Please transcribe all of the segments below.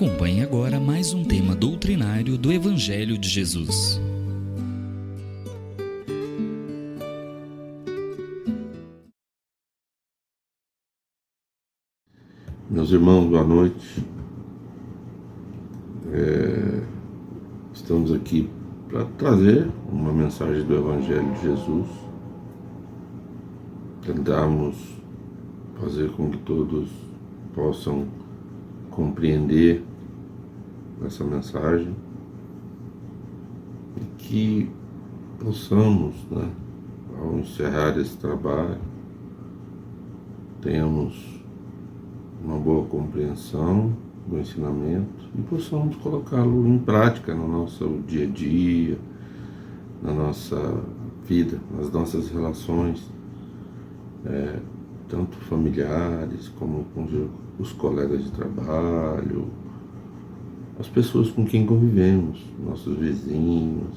Acompanhe agora mais um tema doutrinário do Evangelho de Jesus. Meus irmãos, boa noite. Estamos aqui para trazer uma mensagem do Evangelho de Jesus. Tentarmos fazer com que todos possam compreender essa mensagem e que possamos, ao encerrar esse trabalho, tenhamos uma boa compreensão do ensinamento e possamos colocá-lo em prática no nosso dia a dia, na nossa vida, nas nossas relações, tanto familiares como com os colegas de trabalho, as pessoas com quem convivemos, nossos vizinhos,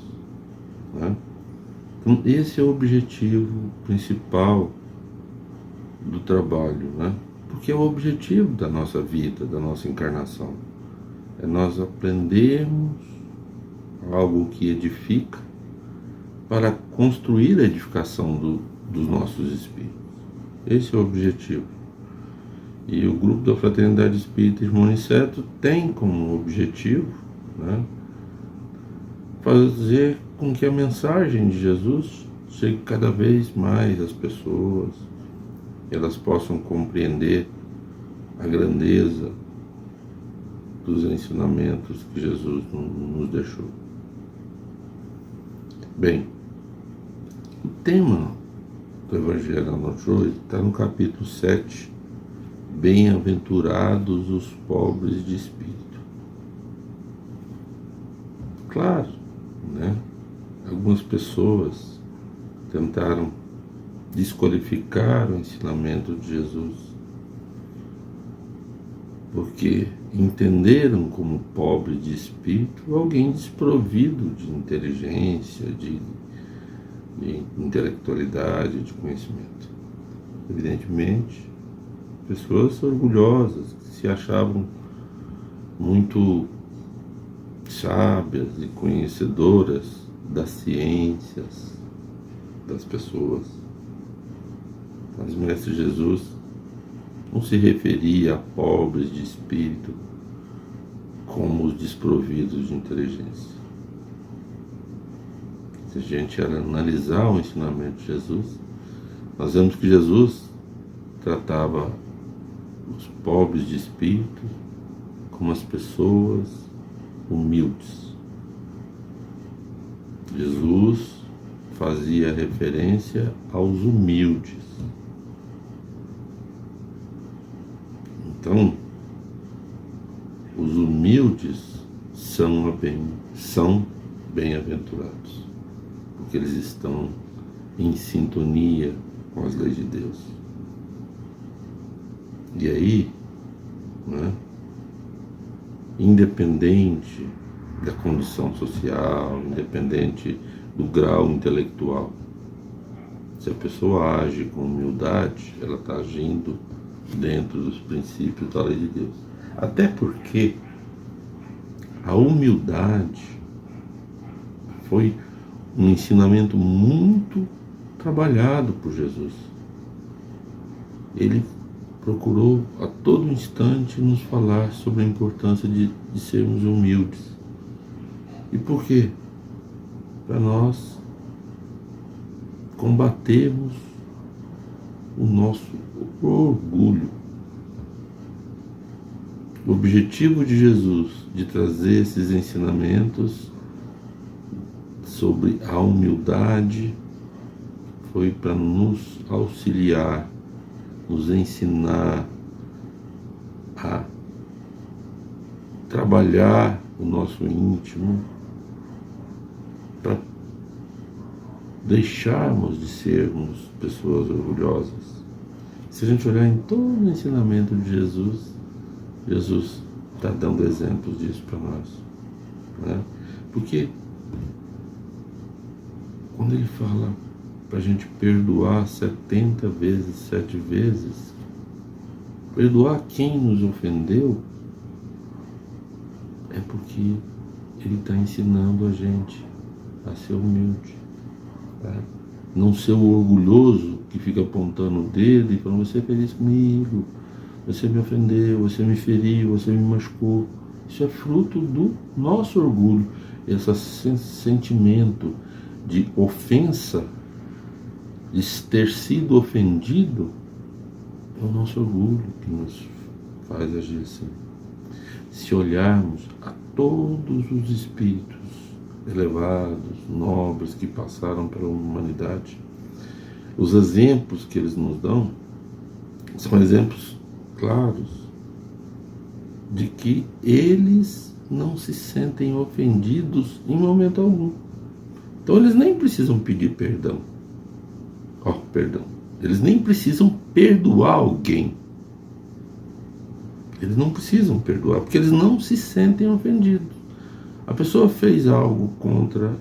né? Então, esse é o objetivo principal do trabalho, né? Porque é o objetivo da nossa vida, da nossa encarnação. É nós aprendermos algo que edifica para construir a edificação dos nossos espíritos. Esse é o objetivo. E o grupo da Fraternidade Espírita Irmão Aniceto tem como objetivo, fazer com que a mensagem de Jesus chegue cada vez mais às pessoas, elas possam compreender a grandeza dos ensinamentos que Jesus nos deixou. Bem, o tema do Evangelho da noite de hoje está no capítulo 7, Bem-aventurados os pobres de espírito. Claro, algumas pessoas tentaram desqualificar o ensinamento de Jesus, porque entenderam como pobre de espírito alguém desprovido de inteligência, de intelectualidade, de conhecimento. Evidentemente, pessoas orgulhosas que se achavam muito sábias e conhecedoras das ciências das pessoas. Mas o Mestre Jesus não se referia a pobres de espírito como os desprovidos de inteligência. Se a gente analisar o ensinamento de Jesus, nós vemos que Jesus tratava os pobres de espírito como as pessoas humildes. Jesus fazia referência aos humildes. Então, os humildes são bem-aventurados, porque eles estão em sintonia com as leis de Deus. E aí, independente da condição social, independente do grau intelectual, se a pessoa age com humildade, ela está agindo dentro dos princípios da lei de Deus. Até porque a humildade foi um ensinamento muito trabalhado por Jesus. Ele procurou a todo instante nos falar sobre a importância de sermos humildes. E por quê? Para nós combatermos o nosso orgulho. O objetivo de Jesus de trazer esses ensinamentos sobre a humildade foi para nos auxiliar, nos ensinar a trabalhar o nosso íntimo para deixarmos de sermos pessoas orgulhosas. Se a gente olhar em todo o ensinamento de Jesus, Jesus está dando exemplos disso para nós, Porque quando ele fala para a gente perdoar 70 vezes, 7 vezes, perdoar quem nos ofendeu, é porque ele está ensinando a gente a ser humilde, tá? Não ser o orgulhoso que fica apontando o dedo e falando: você fez isso comigo, você me ofendeu, você me feriu, você me machucou. Isso é fruto do nosso orgulho. Esse sentimento de ofensa, de ter sido ofendido, é o nosso orgulho que nos faz agir assim. Se olharmos a todos os espíritos elevados, nobres que passaram pela humanidade, os exemplos que eles nos dão são exemplos claros de que eles não se sentem ofendidos em momento algum. Então eles nem precisam pedir perdão. Perdão. Eles nem precisam perdoar alguém. Eles não precisam perdoar, porque eles não se sentem ofendidos. A pessoa fez algo contra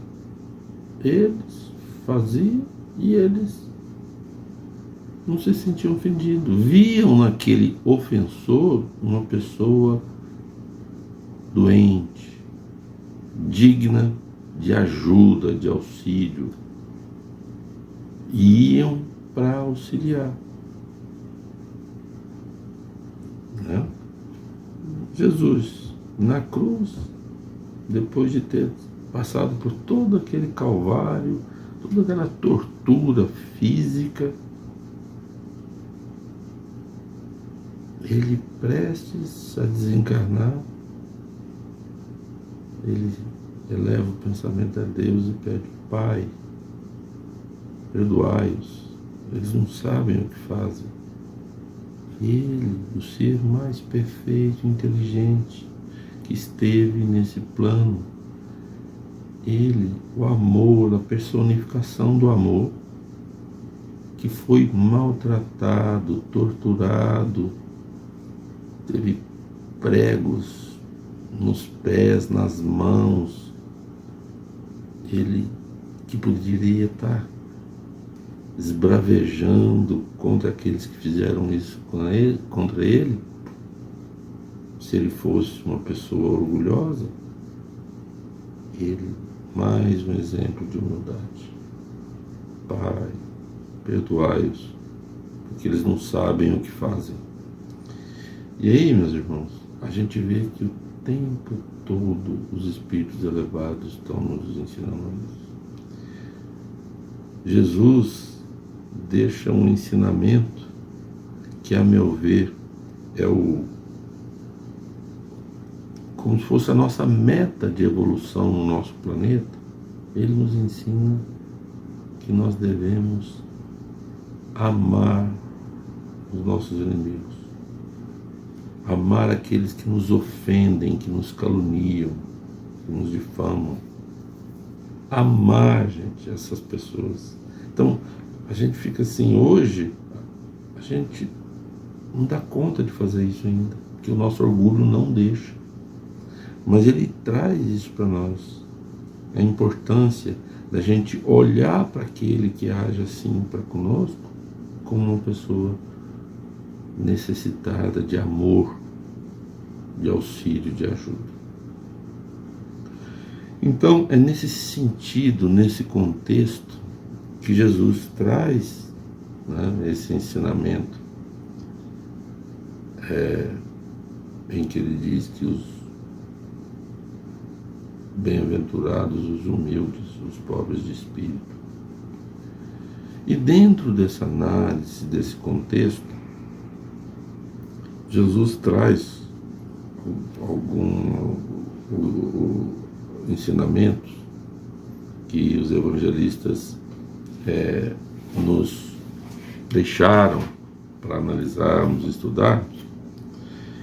eles, fazia, e eles não se sentiam ofendidos. Viam naquele ofensor uma pessoa doente, digna de ajuda, de auxílio, e iam para auxiliar. Né? Jesus, na cruz, depois de ter passado por todo aquele calvário, toda aquela tortura física, ele prestes a desencarnar, ele eleva o pensamento a Deus e pede: Pai, perdoai-os, eles não sabem o que fazem. Ele, o ser mais perfeito, inteligente, que esteve nesse plano, ele, o amor, a personificação do amor, que foi maltratado, torturado, teve pregos nos pés, nas mãos, ele que poderia estar esbravejando contra aqueles que fizeram isso contra ele, se ele fosse uma pessoa orgulhosa, ele, mais um exemplo de humildade. Pai, perdoai-os, porque eles não sabem o que fazem. E aí, meus irmãos, a gente vê que o tempo todo os espíritos elevados estão nos ensinando isso. Jesus deixa um ensinamento que, a meu ver, é como se fosse a nossa meta de evolução no nosso planeta. Ele nos ensina que nós devemos amar os nossos inimigos, amar aqueles que nos ofendem, que nos caluniam, que nos difamam. Amar, gente, essas pessoas. Então, a gente fica assim, hoje, a gente não dá conta de fazer isso ainda, porque o nosso orgulho não deixa. Mas ele traz isso para nós, a importância da gente olhar para aquele que age assim para conosco como uma pessoa necessitada de amor, de auxílio, de ajuda. Então, é nesse sentido, nesse contexto, que Jesus traz, né, esse ensinamento, em que ele diz que os bem-aventurados, os humildes, os pobres de espírito. E dentro dessa análise, desse contexto, Jesus traz alguns ensinamentos que os evangelistas nos deixaram para analisarmos, estudarmos,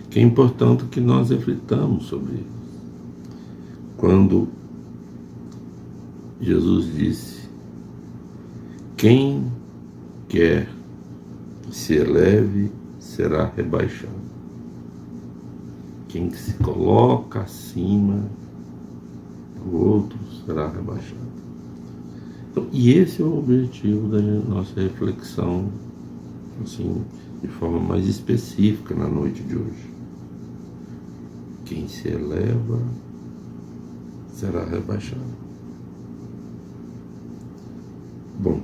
que é importante que nós reflitamos sobre eles. Quando Jesus disse: quem quer que se eleve será rebaixado. Quem se coloca acima do outro será rebaixado. Então, e esse é o objetivo da nossa reflexão, assim, de forma mais específica na noite de hoje. quem se eleva será rebaixado. Bom,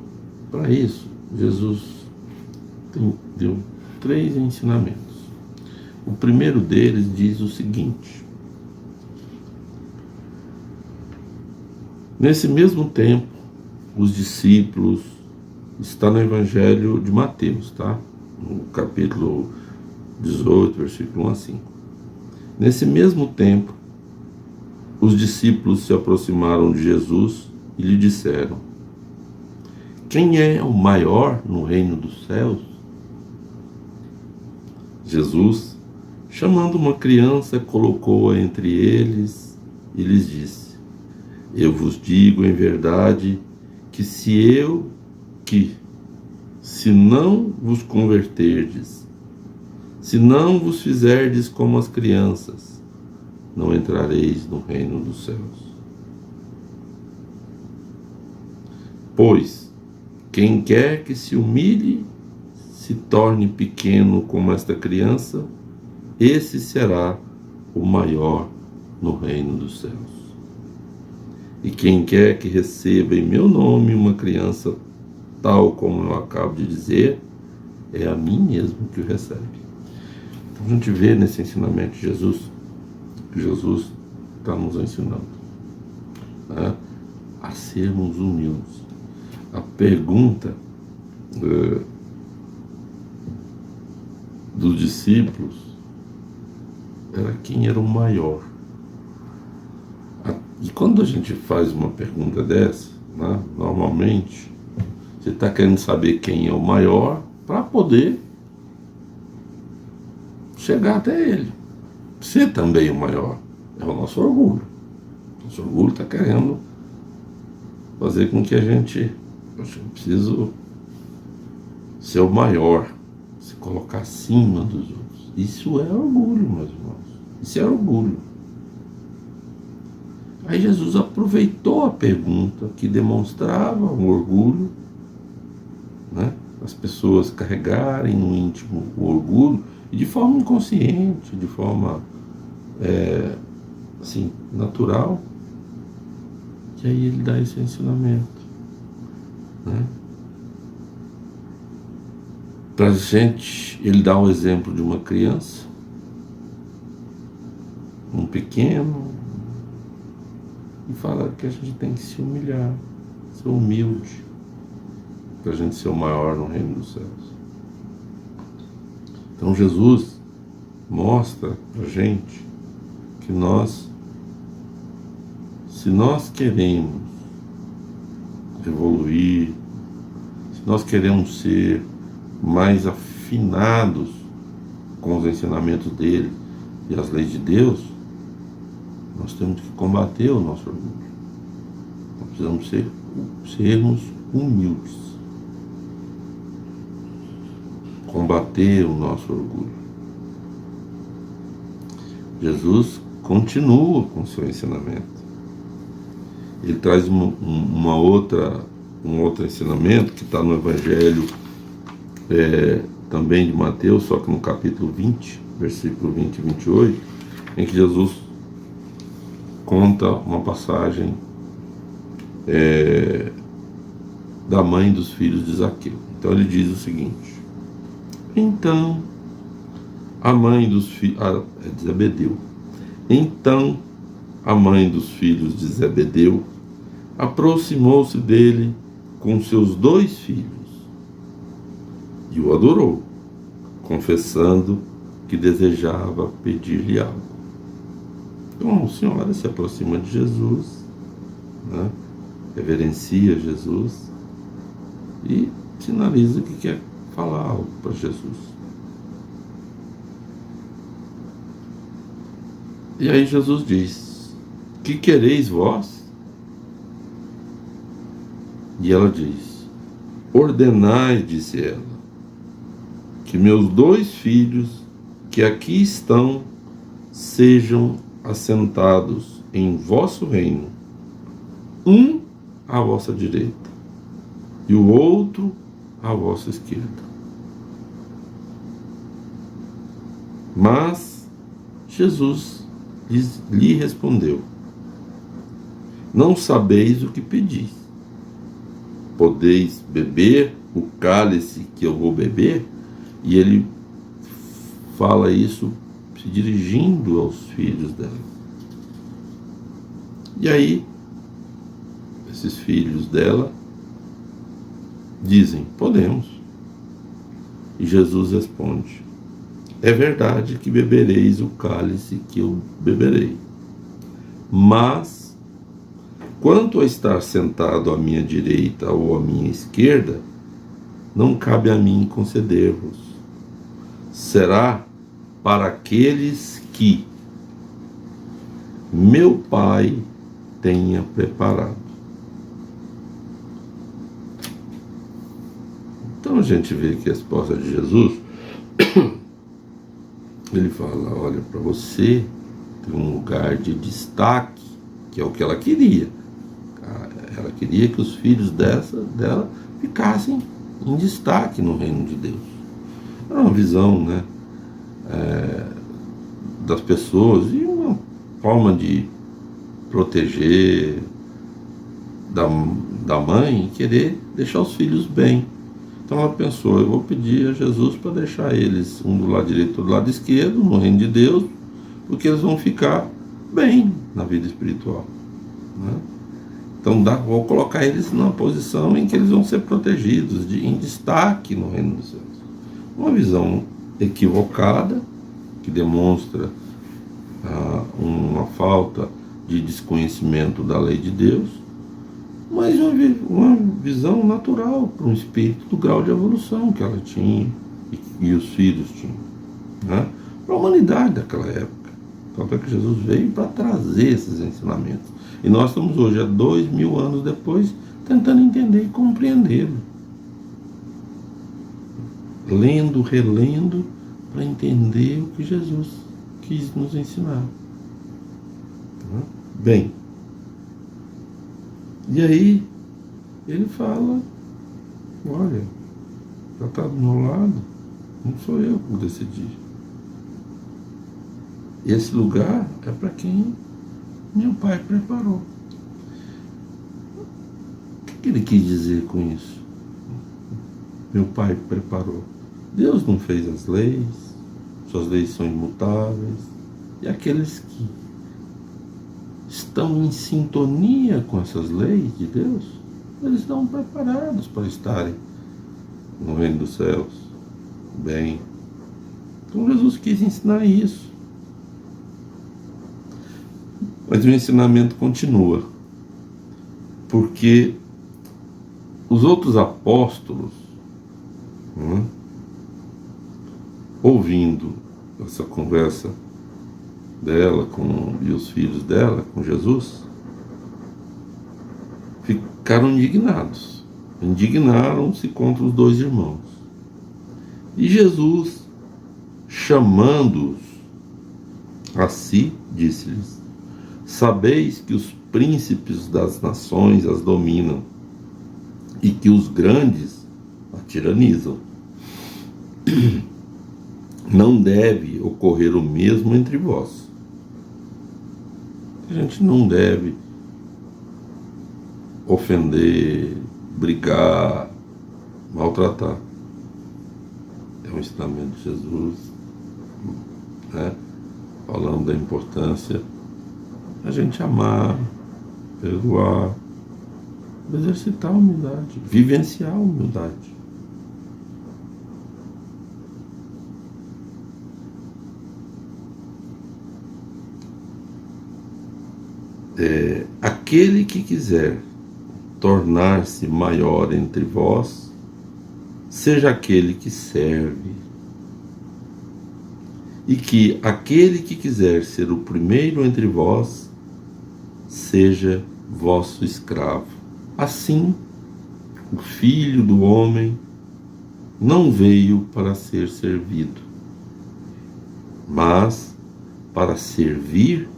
para isso, Jesus deu 3 ensinamentos. O primeiro deles diz o seguinte: nesse mesmo tempo, os discípulos, está no Evangelho de Mateus, tá? No capítulo 18, versículo 1 a 5. Nesse mesmo tempo, os discípulos se aproximaram de Jesus e lhe disseram: quem é o maior no reino dos céus? Jesus, chamando uma criança, colocou-a entre eles e lhes disse: eu vos digo em verdade que se não vos converterdes, se não vos fizerdes como as crianças, não entrareis no reino dos céus. Pois quem quer que se humilhe, se torne pequeno como esta criança, esse será o maior no reino dos céus. E quem quer que receba em meu nome uma criança tal como eu acabo de dizer, é a mim mesmo que o recebe. Então a gente vê nesse ensinamento de Jesus, que Jesus está nos ensinando, né, a sermos humildes. A pergunta dos discípulos era quem era o maior. E quando a gente faz uma pergunta dessa, né, normalmente você está querendo saber quem é o maior para poder chegar até ele. Ser também o maior. É o nosso orgulho. Nosso orgulho está querendo fazer com que a gente, poxa, eu preciso ser o maior, se colocar acima dos outros. Isso é orgulho, meus irmãos. Isso é orgulho. Aí Jesus aproveitou a pergunta que demonstrava um orgulho, né? As pessoas carregarem no íntimo o orgulho, e de forma inconsciente, de forma assim, natural. E aí ele dá esse ensinamento, né? Pra gente, ele dá o exemplo de uma criança, um pequeno, e fala que a gente tem que se humilhar, ser humilde, para a gente ser o maior no reino dos céus. Então Jesus mostra para a gente que se nós queremos evoluir, se nós queremos ser mais afinados com os ensinamentos dele e as leis de Deus, nós temos que combater o nosso orgulho. Nós precisamos sermos humildes. Combater o nosso orgulho. Jesus continua com o seu ensinamento. Ele traz um outro ensinamento que está no Evangelho também de Mateus, só que no capítulo 20, versículo 20 e 28, em que Jesus conta uma passagem da mãe dos filhos de Zaqueu. Então ele diz o seguinte: então a mãe dos filhos de Zebedeu, então a mãe dos filhos de Zebedeu aproximou-se dele com seus 2 filhos e o adorou, confessando que desejava pedir-lhe algo. Então a senhora se aproxima de Jesus, né, reverencia Jesus e sinaliza que quer falar algo para Jesus. E aí Jesus diz: que quereis vós? E ela diz: ordenai, disse ela, que meus 2 filhos que aqui estão sejam assentados em vosso reino, um à vossa direita e o outro à vossa esquerda. Mas Jesus lhe respondeu: não sabeis o que pedis. Podeis beber o cálice que eu vou beber? E ele fala isso se dirigindo aos filhos dela. E aí, esses filhos dela dizem: podemos. E Jesus responde: é verdade que bebereis o cálice que eu beberei, mas quanto a estar sentado à minha direita ou à minha esquerda, não cabe a mim conceder-vos. Será para aqueles que meu Pai tenha preparado. Então a gente vê que a resposta de Jesus, ele fala: olha, para você ter um lugar de destaque, que é o que ela queria. Ela queria que os filhos dela ficassem em destaque no reino de Deus. Era uma visão, né, das pessoas e uma forma de proteger da mãe e querer deixar os filhos bem. Então ela pensou: eu vou pedir a Jesus para deixar eles um do lado direito e do lado esquerdo no reino de Deus, porque eles vão ficar bem na vida espiritual, né? Então vou colocar eles numa posição em que eles vão ser protegidos, em destaque no reino dos céus. Uma visão equivocada, que demonstra uma falta de desconhecimento da lei de Deus, mas uma visão natural para um espírito do grau de evolução que ela tinha e os filhos tinham, né? Para a humanidade daquela época. Tanto é que Jesus veio para trazer esses ensinamentos. E nós estamos hoje, há 2000 anos depois, tentando entender e compreendê-lo. Lendo, relendo, para entender o que Jesus quis nos ensinar. Bem, e aí ele fala: olha, já está do meu lado, não sou eu que vou decidir. Esse lugar é para quem meu Pai preparou. O que ele quis dizer com isso? Meu Pai preparou. Deus não fez as leis, suas leis são imutáveis, e aqueles que estão em sintonia com essas leis de Deus, eles estão preparados para estarem no reino dos céus. Bem, então Jesus quis ensinar isso. Mas o ensinamento continua, porque os outros apóstolos, ouvindo essa conversa dela e os filhos dela com Jesus, ficaram indignados, indignaram-se contra os dois irmãos. E Jesus, chamando-os a si, disse-lhes: sabeis que os príncipes das nações as dominam e que os grandes a tiranizam. Não deve ocorrer o mesmo entre vós. A gente não deve ofender, brigar, maltratar. É um ensinamento de Jesus, né? Falando da importância a gente amar, perdoar, exercitar a humildade, vivenciar a humildade. Aquele que quiser tornar-se maior entre vós, seja aquele que serve. E que aquele que quiser ser o primeiro entre vós, seja vosso escravo. Assim, o Filho do Homem não veio para ser servido, mas para servir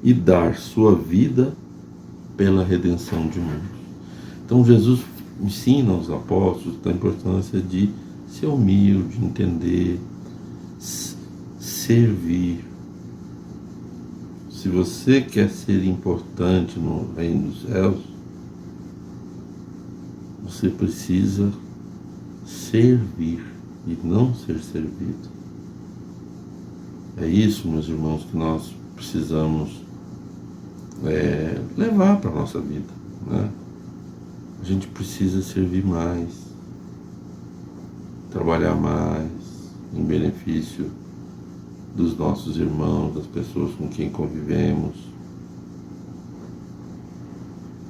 e dar sua vida pela redenção de muitos. Então Jesus ensina aos apóstolos a importância de ser humilde, entender, servir Se você quer ser importante no reino dos céus, você precisa servir e não ser servido. É isso, meus irmãos, que nós precisamos levar para a nossa vida, né? A gente precisa servir mais, trabalhar mais em benefício dos nossos irmãos, das pessoas com quem convivemos.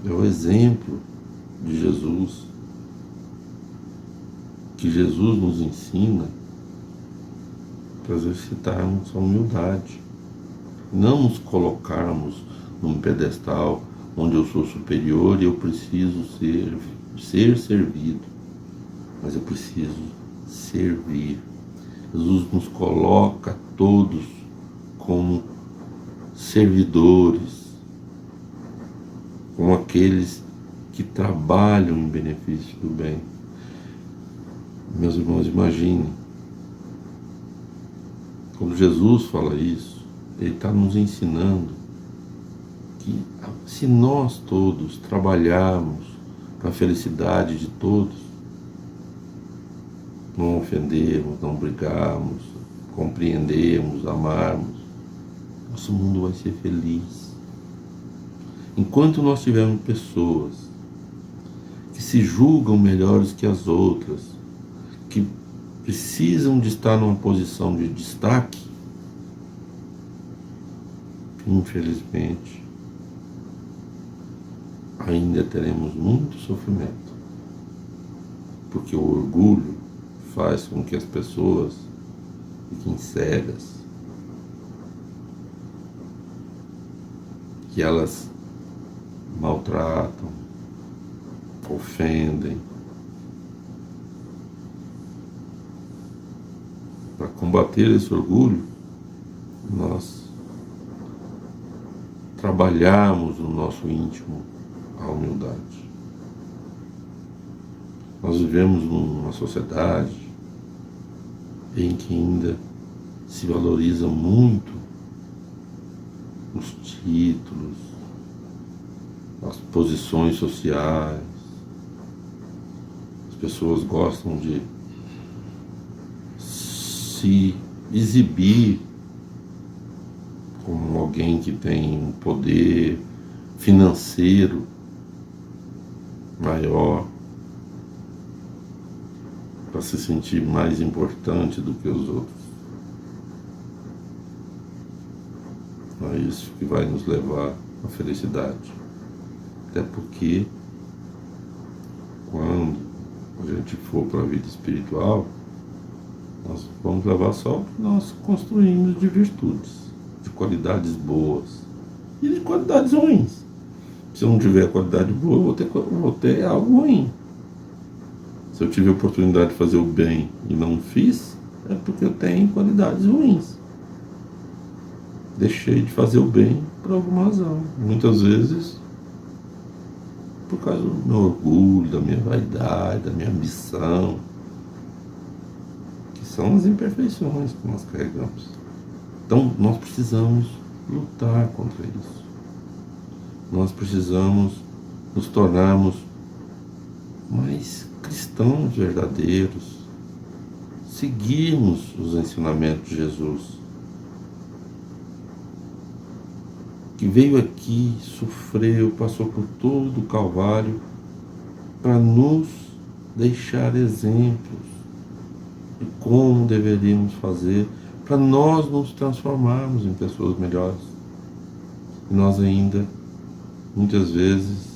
É o exemplo de Jesus, que Jesus nos ensina para exercitarmos a humildade, não nos colocarmos num pedestal onde eu sou superior e eu preciso ser servido, mas eu preciso servir. Jesus nos coloca todos como servidores, como aqueles que trabalham em benefício do bem. Meus irmãos, imaginem, quando Jesus fala isso, Ele está nos ensinando que se nós todos trabalharmos para a felicidade de todos, não ofendermos, não brigarmos, compreendermos, amarmos, nosso mundo vai ser feliz. Enquanto nós tivermos pessoas que se julgam melhores que as outras, que precisam de estar numa posição de destaque, infelizmente, ainda teremos muito sofrimento, porque o orgulho faz com que as pessoas fiquem cegas, que elas maltratam, ofendem. Para combater esse orgulho, nós trabalhamos no nosso íntimo a humildade. Nós vivemos numa sociedade em que ainda se valoriza muito os títulos, as posições sociais. As pessoas gostam de se exibir como alguém que tem um poder financeiro maior, para se sentir mais importante do que os outros. Não é isso que vai nos levar à felicidade. Até porque, quando a gente for para a vida espiritual, nós vamos levar só o que nós construímos de virtudes, de qualidades boas e de qualidades ruins. Se eu não tiver qualidade boa, eu vou ter algo ruim. Se eu tive a oportunidade de fazer o bem e não fiz, é porque eu tenho qualidades ruins. Deixei de fazer o bem por alguma razão. Muitas vezes por causa do meu orgulho, da minha vaidade, da minha ambição, que são as imperfeições que nós carregamos. Então nós precisamos lutar contra isso. Nós precisamos nos tornarmos mais cristãos verdadeiros, seguirmos os ensinamentos de Jesus, que veio aqui, sofreu, passou por todo o Calvário para nos deixar exemplos de como deveríamos fazer para nós nos transformarmos em pessoas melhores. E nós ainda, muitas vezes,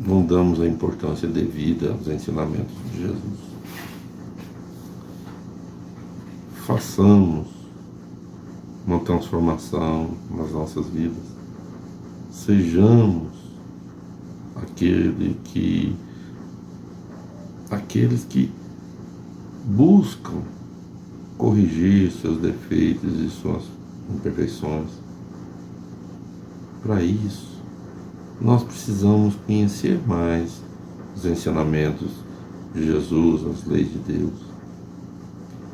não damos a importância devida aos ensinamentos de Jesus. Façamos uma transformação nas nossas vidas. Sejamos aqueles que buscam corrigir seus defeitos e suas imperfeições. Para isso, nós precisamos conhecer mais os ensinamentos de Jesus, as leis de Deus.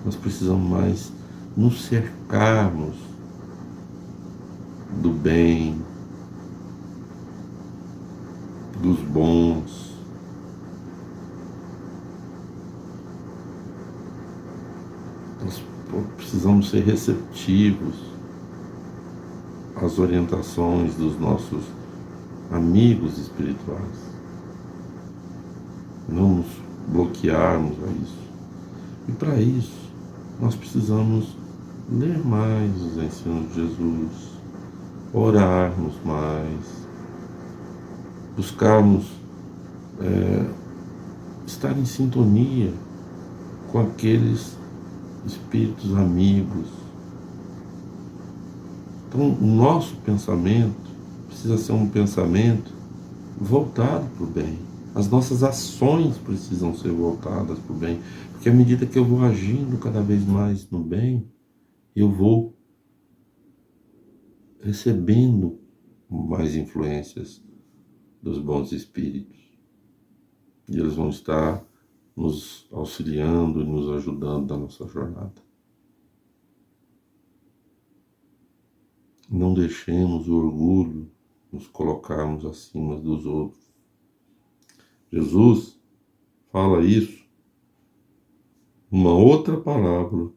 Nós precisamos mais nos cercarmos do bem, dos bons. Nós precisamos ser receptivos às orientações dos nossos amigos espirituais. Não nos bloquearmos a isso. E para isso, nós precisamos ler mais os ensinos de Jesus, orarmos mais, buscarmos estar em sintonia com aqueles espíritos amigos. Então, o nosso pensamento precisa ser um pensamento voltado para o bem. As nossas ações precisam ser voltadas para o bem, porque à medida que eu vou agindo cada vez mais no bem, eu vou recebendo mais influências dos bons espíritos. E eles vão estar nos auxiliando e nos ajudando na nossa jornada. Não deixemos o orgulho nos colocarmos acima dos outros. Jesus fala isso numa outra parábola,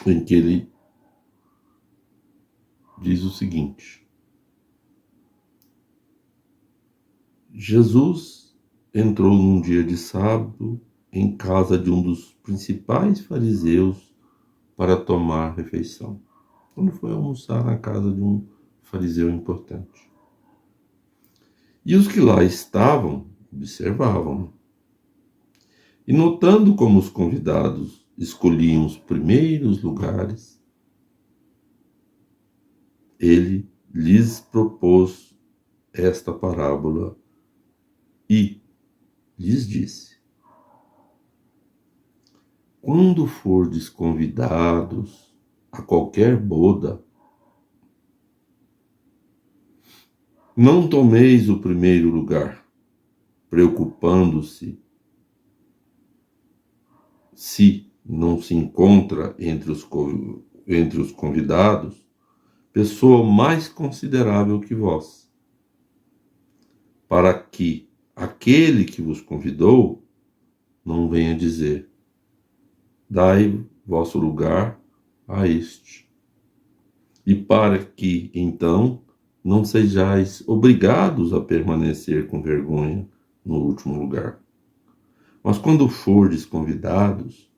em que ele diz o seguinte: Jesus entrou num dia de sábado em casa de um dos principais fariseus para tomar refeição. Quando foi almoçar na casa de um fariseu importante. E os que lá estavam observavam. E notando como os convidados escolhiam os primeiros lugares, ele lhes propôs esta parábola e lhes disse: quando fordes convidados a qualquer boda, não tomeis o primeiro lugar, preocupando-se se não se encontra entre os convidados pessoa mais considerável que vós, para que aquele que vos convidou não venha dizer: dai vosso lugar a este. E para que, então, não sejais obrigados a permanecer com vergonha no último lugar. Mas quando fordes convidados,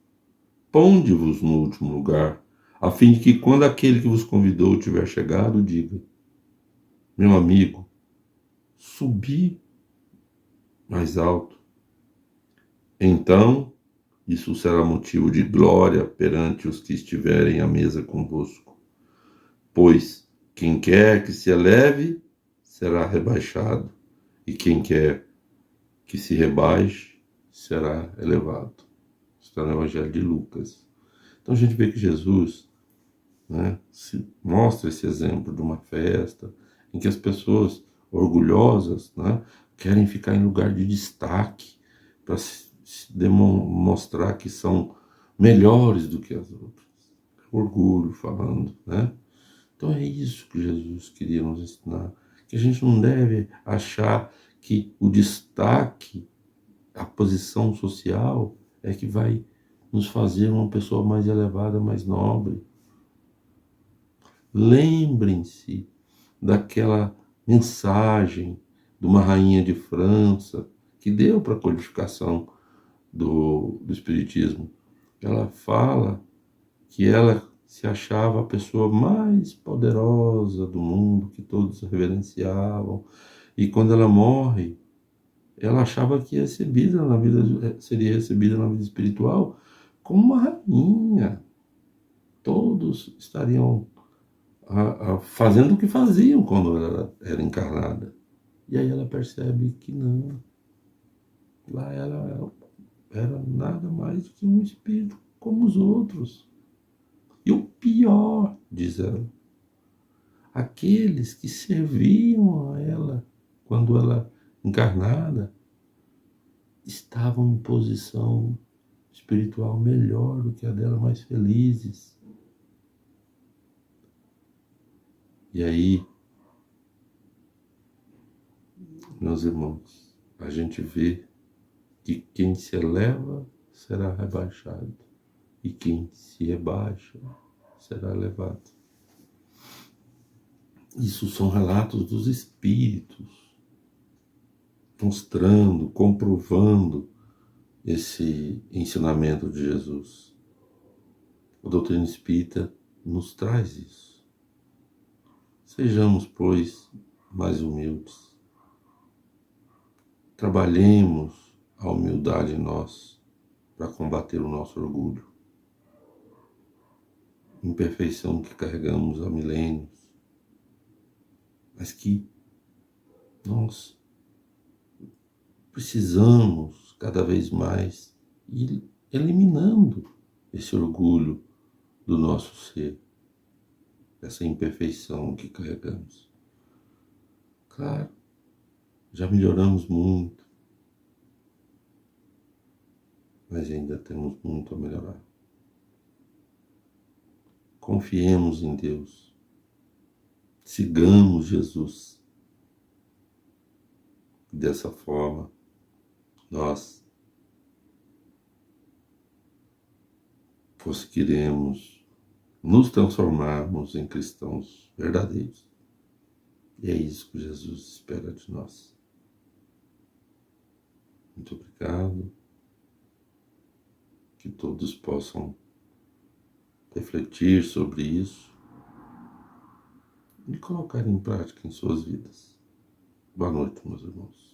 ponde-vos no último lugar, a fim de que quando aquele que vos convidou tiver chegado, diga: meu amigo, subi mais alto. Então, isso será motivo de glória perante os que estiverem à mesa convosco. Pois quem quer que se eleve, será rebaixado, e quem quer que se rebaixe, será elevado. Está no Evangelho de Lucas. Então a gente vê que Jesus, mostra esse exemplo de uma festa em que as pessoas orgulhosas, querem ficar em lugar de destaque para demonstrar que são melhores do que as outras. Orgulho falando, Então é isso que Jesus queria nos ensinar, que a gente não deve achar que o destaque, a posição social é que vai nos fazer uma pessoa mais elevada, mais nobre. Lembrem-se daquela mensagem de uma rainha de França que deu para a codificação do Espiritismo. Ela fala que ela se achava a pessoa mais poderosa do mundo, que todos reverenciavam. E quando ela morre, ela achava que seria recebida na vida espiritual como uma rainha. Todos estariam fazendo o que faziam quando ela era encarnada. E aí ela percebe que não. Lá ela era nada mais do que um espírito como os outros. E o pior, diz ela, aqueles que serviam a ela quando ela encarnada estavam em posição espiritual melhor do que a dela, mais felizes. E aí, meus irmãos, a gente vê que quem se eleva será rebaixado e quem se rebaixa será elevado. Isso são relatos dos Espíritos, mostrando, comprovando esse ensinamento de Jesus. A doutrina espírita nos traz isso. Sejamos, pois, mais humildes. Trabalhemos a humildade em nós para combater o nosso orgulho. Imperfeição que carregamos há milênios, mas que nós precisamos cada vez mais ir eliminando esse orgulho do nosso ser, essa imperfeição que carregamos. Claro, já melhoramos muito, mas ainda temos muito a melhorar. Confiemos em Deus, sigamos Jesus. Dessa forma, nós conseguiremos nos transformarmos em cristãos verdadeiros. E é isso que Jesus espera de nós. Muito obrigado. Que todos possam refletir sobre isso e colocar em prática em suas vidas. Boa noite, meus irmãos.